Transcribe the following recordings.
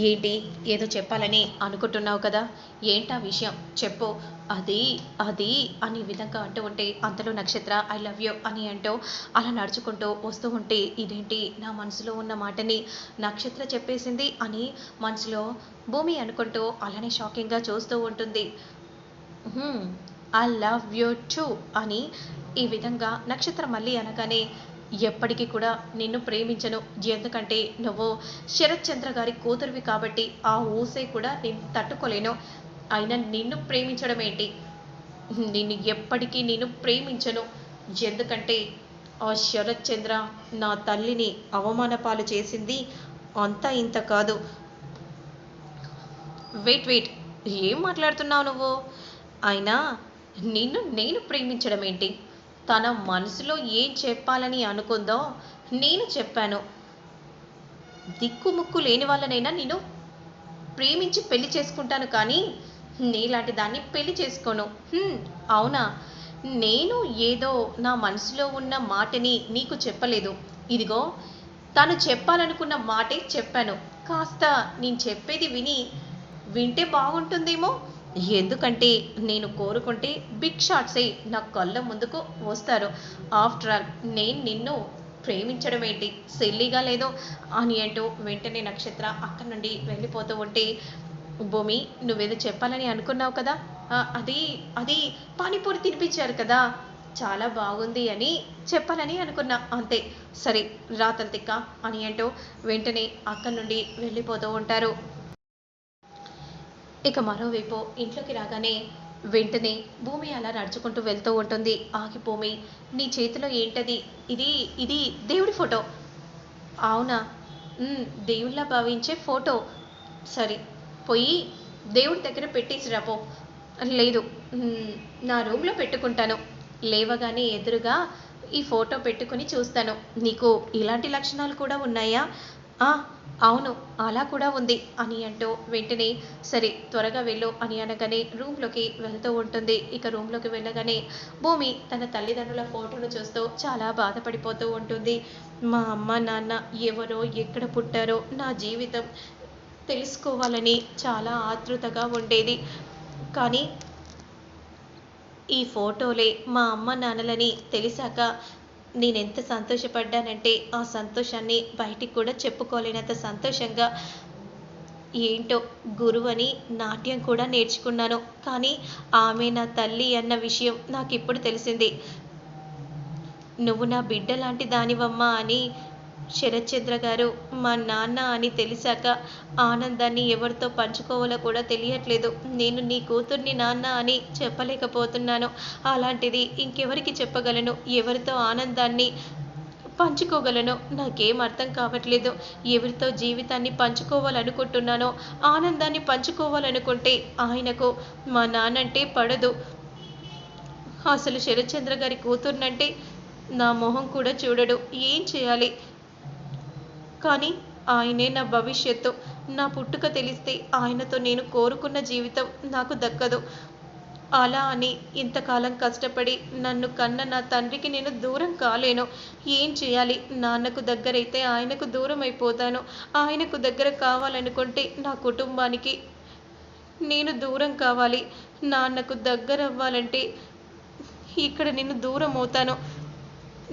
ఏంటి? ఏదో చెప్పాలని అనుకుంటున్నావు కదా! ఏంటా విషయం? చెప్పు. అది, అది అని ఈ విధంగా అంటూ ఉంటే, అంతలో నక్షత్ర ఐ లవ్ యూ అని అంటూ అలా నడుచుకుంటూ వస్తూ ఉంటే, ఇదేంటి నా మనసులో ఉన్న మాటని నక్షత్ర చెప్పేసింది అని మనసులో భూమి అనుకుంటూ అలానే షాకింగ్‌గా చూస్తూ ఉంటుంది. హ్మ్. ఐ లవ్ యూ టూ అని ఈ విధంగా నక్షత్రం మళ్ళీ అనగానే, ఎప్పటికీ కూడా నిన్ను ప్రేమించను. ఎందుకంటే నువ్వు శరత్ చంద్ర గారి కూతురివి కాబట్టి ఆ ఊసే కూడా నేను తట్టుకోలేను. అయినా నిన్ను ప్రేమించడం ఏంటి? నిన్ను ఎప్పటికీ నేను ప్రేమించను. ఎందుకంటే ఆ శరత్ చంద్ర నా తల్లిని అవమాన పాలు చేసింది అంతా ఇంత కాదు. వెయిట్ వెయిట్, ఏం మాట్లాడుతున్నావు నువ్వు? అయినా నిన్ను నేను ప్రేమించడం ఏంటి? తన మనసులో ఏం చెప్పాలని అనుకుందో నేను చెప్పాను. దిక్కుముక్కు లేని వాళ్ళనైనా నేను ప్రేమించి పెళ్లి చేసుకుంటాను కానీ నీలాంటి దాన్ని పెళ్లి చేసుకోను. అవునా? నేను ఏదో నా మనసులో ఉన్న మాటని నీకు చెప్పలేదు. ఇదిగో తను చెప్పాలనుకున్న మాటే చెప్పాను. కాస్త నేను చెప్పేది వింటే బాగుంటుందేమో. ఎందుకంటే నేను కోరుకుంటే బిగ్ షాట్సే నా కళ్ళ ముందుకు వస్తారు. ఆఫ్టర్ ఆల్ నేను నిన్ను ప్రేమించడం ఏంటి సిల్లీగా లేదో అని అంటూ వెంటనే నక్షత్ర అక్కడి నుండి వెళ్ళిపోతూ ఉంటే, భూమి నువ్వేదో చెప్పాలని అనుకున్నావు కదా! అది అది పానీపూరి తినిపించారు కదా! చాలా బాగుంది అని చెప్పాలని అనుకున్నా అంతే. సరే రా తంతిక్క అని అంటూ వెంటనే అక్కడి నుండి వెళ్ళిపోతూ ఉంటారు. ఇక మరోవైపు ఇంట్లోకి రాగానే వెంటనే భూమి అలా నడుచుకుంటూ వెళ్తూ ఉంటుంది. ఆగి భూమి, నీ చేతిలో ఏంటది? ఇది ఇది దేవుడి ఫోటో. అవునా? దేవుళ్ళ భావించే ఫోటో. సరే పోయి దేవుడి దగ్గర పెట్టేసిరా పో. లేదు, నా రూమ్లో పెట్టుకుంటాను. లేవగానే ఎదురుగా ఈ ఫోటో పెట్టుకుని చూస్తాను. నీకు ఇలాంటి లక్షణాలు కూడా ఉన్నాయా? ఆ! అవును, అలా కూడా ఉంది అని అంటూ వెంటనే సరే త్వరగా వెళ్ళు అని అనగానే రూమ్‌లోకి వెళ్తూ ఉంటుంది. ఇక రూమ్‌లోకి వెళ్ళగానే భూమి తన తల్లిదండ్రుల ఫోటోను చూస్తూ చాలా బాధపడిపోతూ ఉంటుంది. మా అమ్మ, నాన్న ఎవరో, ఎక్కడ పుట్టారో, నా జీవితం తెలుసుకోవాలని చాలా ఆతృతగా ఉండేది. కానీ ఈ ఫోటోలే మా అమ్మ నాన్నలని తెలిసాక నేనెంత సంతోషపడ్డానంటే ఆ సంతోషాన్ని బయటికి కూడా చెప్పుకోలేనంత సంతోషంగా, ఏంటో గురువని నాట్యం కూడా నేర్చుకున్నాను. కానీ ఆమె నా తల్లి అన్న విషయం నాకిప్పుడు తెలిసింది. నువ్వు నా బిడ్డ లాంటి దానివమ్మా అని శరత్చంద్ర గారు మా నాన్న అని తెలిసాక ఆనందాన్ని ఎవరితో పంచుకోవాలో కూడా తెలియట్లేదు. నేను నీ కూతుర్ని నాన్న అని చెప్పలేకపోతున్నాను. అలాంటిది ఇంకెవరికి చెప్పగలను? ఎవరితో ఆనందాన్ని పంచుకోగలను? నాకేం అర్థం కావట్లేదు. ఎవరితో జీవితాన్ని పంచుకోవాలనుకుంటున్నానో, ఆనందాన్ని పంచుకోవాలనుకుంటే ఆయనకు మా నాన్నంటే పడదు. అసలు శరత్చంద్ర గారి కూతుర్నంటే నా మొహం కూడా చూడడు. ఏం చేయాలి? కానీ ఆయనే నా భవిష్యత్తు. నా పుట్టుక తెలిస్తే ఆయనతో నేను కోరుకున్న జీవితం నాకు దక్కదు. అలా అని ఇంతకాలం కష్టపడి నన్ను కన్న నా తండ్రికి నేను దూరం కాలేను. ఏం చేయాలి? నాన్నకు దగ్గరైతే ఆయనకు దూరం అయిపోతాను. ఆయనకు దగ్గర కావాలనుకుంటే నా కుటుంబానికి నేను దూరం కావాలి. నాన్నకు దగ్గరవ్వాలంటే ఇక్కడ నేను దూరం అవుతాను.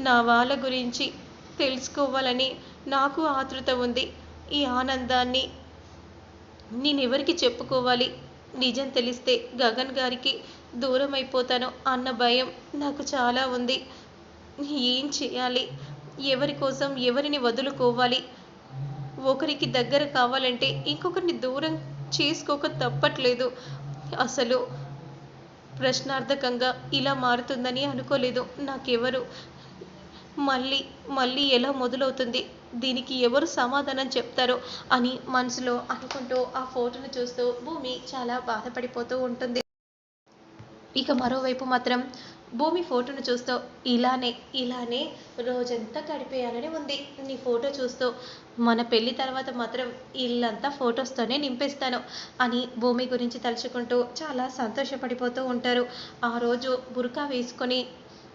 నా వాళ్ళ గురించి తెలుసుకోవాలని నాకు ఆతృత ఉంది. ఈ ఆనందాన్ని నేనెవరికి చెప్పుకోవాలి? నిజం తెలిస్తే గగన్ గారికి దూరం అయిపోతాను అన్న భయం నాకు చాలా ఉంది. ఏం చేయాలి? ఎవరి కోసం ఎవరిని వదులుకోవాలి? ఒకరికి దగ్గర కావాలంటే ఇంకొకరిని దూరం చేసుకోక తప్పట్లేదు. అసలు ప్రశ్నార్థకంగా ఇలా మారుతుందని అనుకోలేదు. నాకెవరు మళ్ళీ మళ్ళీ ఎలా మొదలవుతుంది? దీనికి ఎవరు సమాధానం చెప్తారో అని మనసులో అనుకుంటూ ఆ ఫోటోను చూస్తూ భూమి చాలా బాధపడిపోతూ ఉంటుంది. ఇక మరోవైపు మాత్రం భూమి ఫోటోను చూస్తూ ఇలానే ఇలానే రోజంతా గడిపేయాలని ఉంది. నీ ఫోటో చూస్తూ మన పెళ్లి తర్వాత మాత్రం ఇల్లంతా ఫొటోస్తోనే నింపేస్తాను అని భూమి గురించి తలుచుకుంటూ చాలా సంతోషపడిపోతూ ఉంటారు. ఆ రోజు బుర్కా వేసుకొని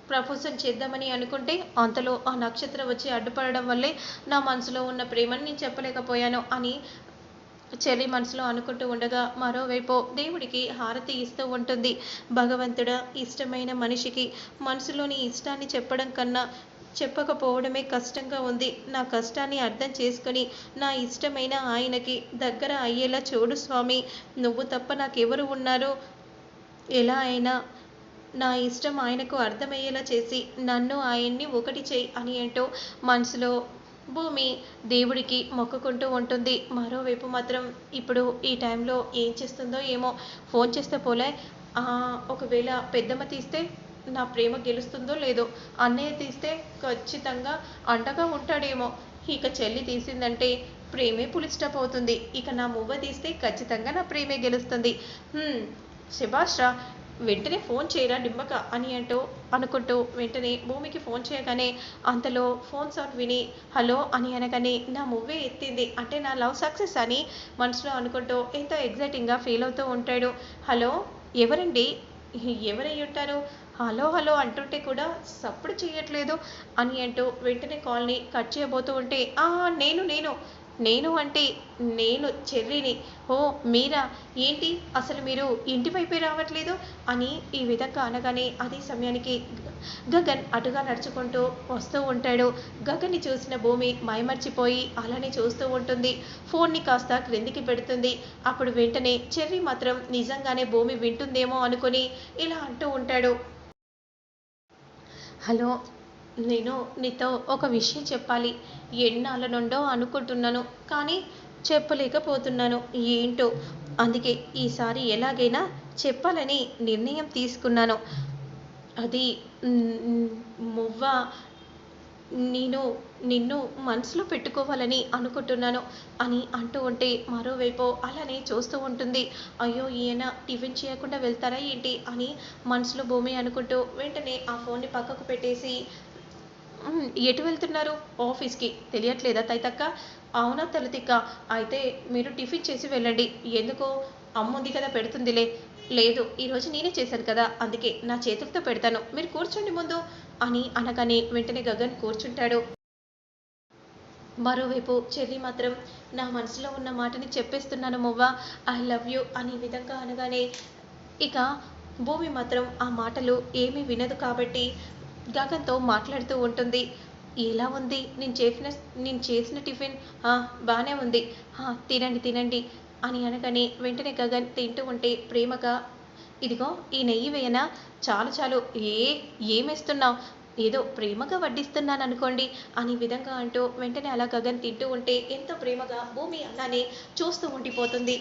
ప్రపోజల్ చేద్దామని అనుకుంటే అంతలో ఆ నక్షత్రం వచ్చి అడ్డుపడడం వల్లే నా మనసులో ఉన్న ప్రేమని నేను చెప్పలేకపోయాను అని చెల్లి మనసులో అనుకుంటూ ఉండగా మరోవైపు దేవుడికి హారతి ఇస్తూ ఉంటుంది. భగవంతుడా, ఇష్టమైన మనిషికి మనసులోని ఇష్టాన్ని చెప్పడం కన్నా చెప్పకపోవడమే కష్టంగా ఉంది. నా కష్టాన్ని అర్థం చేసుకొని నా ఇష్టమైన ఆయనకి దగ్గర అయ్యేలా చూడు స్వామి. నువ్వు తప్ప నాకెవరు ఉన్నారు? ఎలా అయినా నా ఇష్టం ఆయనకు అర్థమయ్యేలా చేసి నన్ను ఆయన్ని ఒకటి చేయి అని అంటూ మనసులో భూమి దేవుడికి మొక్కుకుంటూ ఉంటుంది. మరోవైపు మాత్రం ఇప్పుడు ఈ టైంలో ఏం చేస్తుందో ఏమో. ఫోన్ చేస్తే పోలే, ఒకవేళ పెద్దమ్మ తీస్తే నా ప్రేమ గెలుస్తుందో లేదో, అన్నయ్య తీస్తే ఖచ్చితంగా అండగా ఉంటాడేమో, ఇక చెల్లి తీసిందంటే ప్రేమే పులి స్టాప్ అవుతుంది, ఇక నా మువ్వ తీస్తే ఖచ్చితంగా నా ప్రేమే గెలుస్తుంది. శభాష్ రా, వెంటనే ఫోన్ చేయరా డిమ్మక అని అంటూ అనుకుంటూ వెంటనే భూమికి ఫోన్ చేయగానే అంతలో ఫోన్ సౌండ్ విని హలో అని అనగానే నా మువ్వే ఎత్తింది, అంటే నా లవ్ సక్సెస్ అని మనసులో అనుకుంటూ ఎంతో ఎగ్జైటింగ్గా ఫీల్ అవుతూ ఉంటాడు. హలో, ఎవరండి? ఎవరై ఉంటారు? హలో హలో అంటుంటే కూడా సప్పుడు చేయట్లేదు అని అంటూ వెంటనే కాల్ని కట్ చేయబోతూ ఉంటే నేను నేను నేను అంటే నేను చెర్రీని. ఓ మీరా? ఏంటి అసలు మీరు ఇంటి వైపే రావట్లేదు అని ఈ విధంగా అనగానే అదే సమయానికి గగన్ అటుగా నడుచుకుంటూ వస్తూ ఉంటాడు. గగన్ని చూసిన భూమి మైమర్చిపోయి అలానే చూస్తూ ఉంటుంది. ఫోన్ని కాస్త క్రిందికి పెడుతుంది. అప్పుడు వెంటనే చెర్రీ మాత్రం నిజంగానే భూమి వింటుందేమో అనుకుని ఇలా అంటూ ఉంటాడు. హలో, నేను నీతో ఒక విషయం చెప్పాలి. ఎన్నాళ్ళ నుండో అనుకుంటున్నాను, కానీ చెప్పలేకపోతున్నాను. ఏంటో, అందుకే ఈసారి ఎలాగైనా చెప్పాలని నిర్ణయం తీసుకున్నాను. అది మువ్వ, నేను నిన్ను మనసులో పెట్టుకోవాలని అనుకుంటున్నాను అని అంటూ ఉంటే మరోవైపు అలానే చూస్తూ ఉంటుంది. అయ్యో, ఈయన టిఫిన్ చేయకుండా వెళ్తారా ఏంటి అని మనసులో భూమి అనుకుంటూ వెంటనే ఆ ఫోన్ని పక్కకు పెట్టేసి ఎటు వెళ్తున్నారు? ఆఫీస్కి తెలియట్లేదా తైతక్క? అవునా తలతిక్క, అయితే మీరు టిఫిన్ చేసి వెళ్ళండి. ఎందుకు? అమ్ముంది కదా పెడుతుందిలే. లేదు, ఈరోజు నేనే చేశాను కదా, అందుకే నా చేతులతో పెడతాను, మీరు కూర్చోండి ముందు అని అనగానే వెంటనే గగన్ కూర్చుంటాడు. మరోవైపు చెర్రీ మాత్రం నా మనసులో ఉన్న మాటని చెప్పేస్తున్నాను మువ్వ, ఐ లవ్ యూ అని విధంగా అనగానే ఇక భూమి మాత్రం ఆ మాటలు ఏమీ వినదు కాబట్టి గగన్తో మాట్లాడుతూ ఉంటుంది. ఎలా ఉంది నేను చేసిన టిఫిన్? బాగానే ఉంది. తినండి తినండి అని అనగానే వెంటనే గగన్ తింటూ ఉంటే ప్రేమగా ఇదిగో ఈ నెయ్యి వేయనా? చాలు చాలు, ఏమేస్తున్నావు? ఏదో ప్రేమగా వడ్డిస్తున్నాను అనుకోండి అని విధంగా అంటూ వెంటనే అలా గగన్ తింటూ ఉంటే ఎంతో ప్రేమగా భూమి అలానే చూస్తూ ఉండిపోతుంది.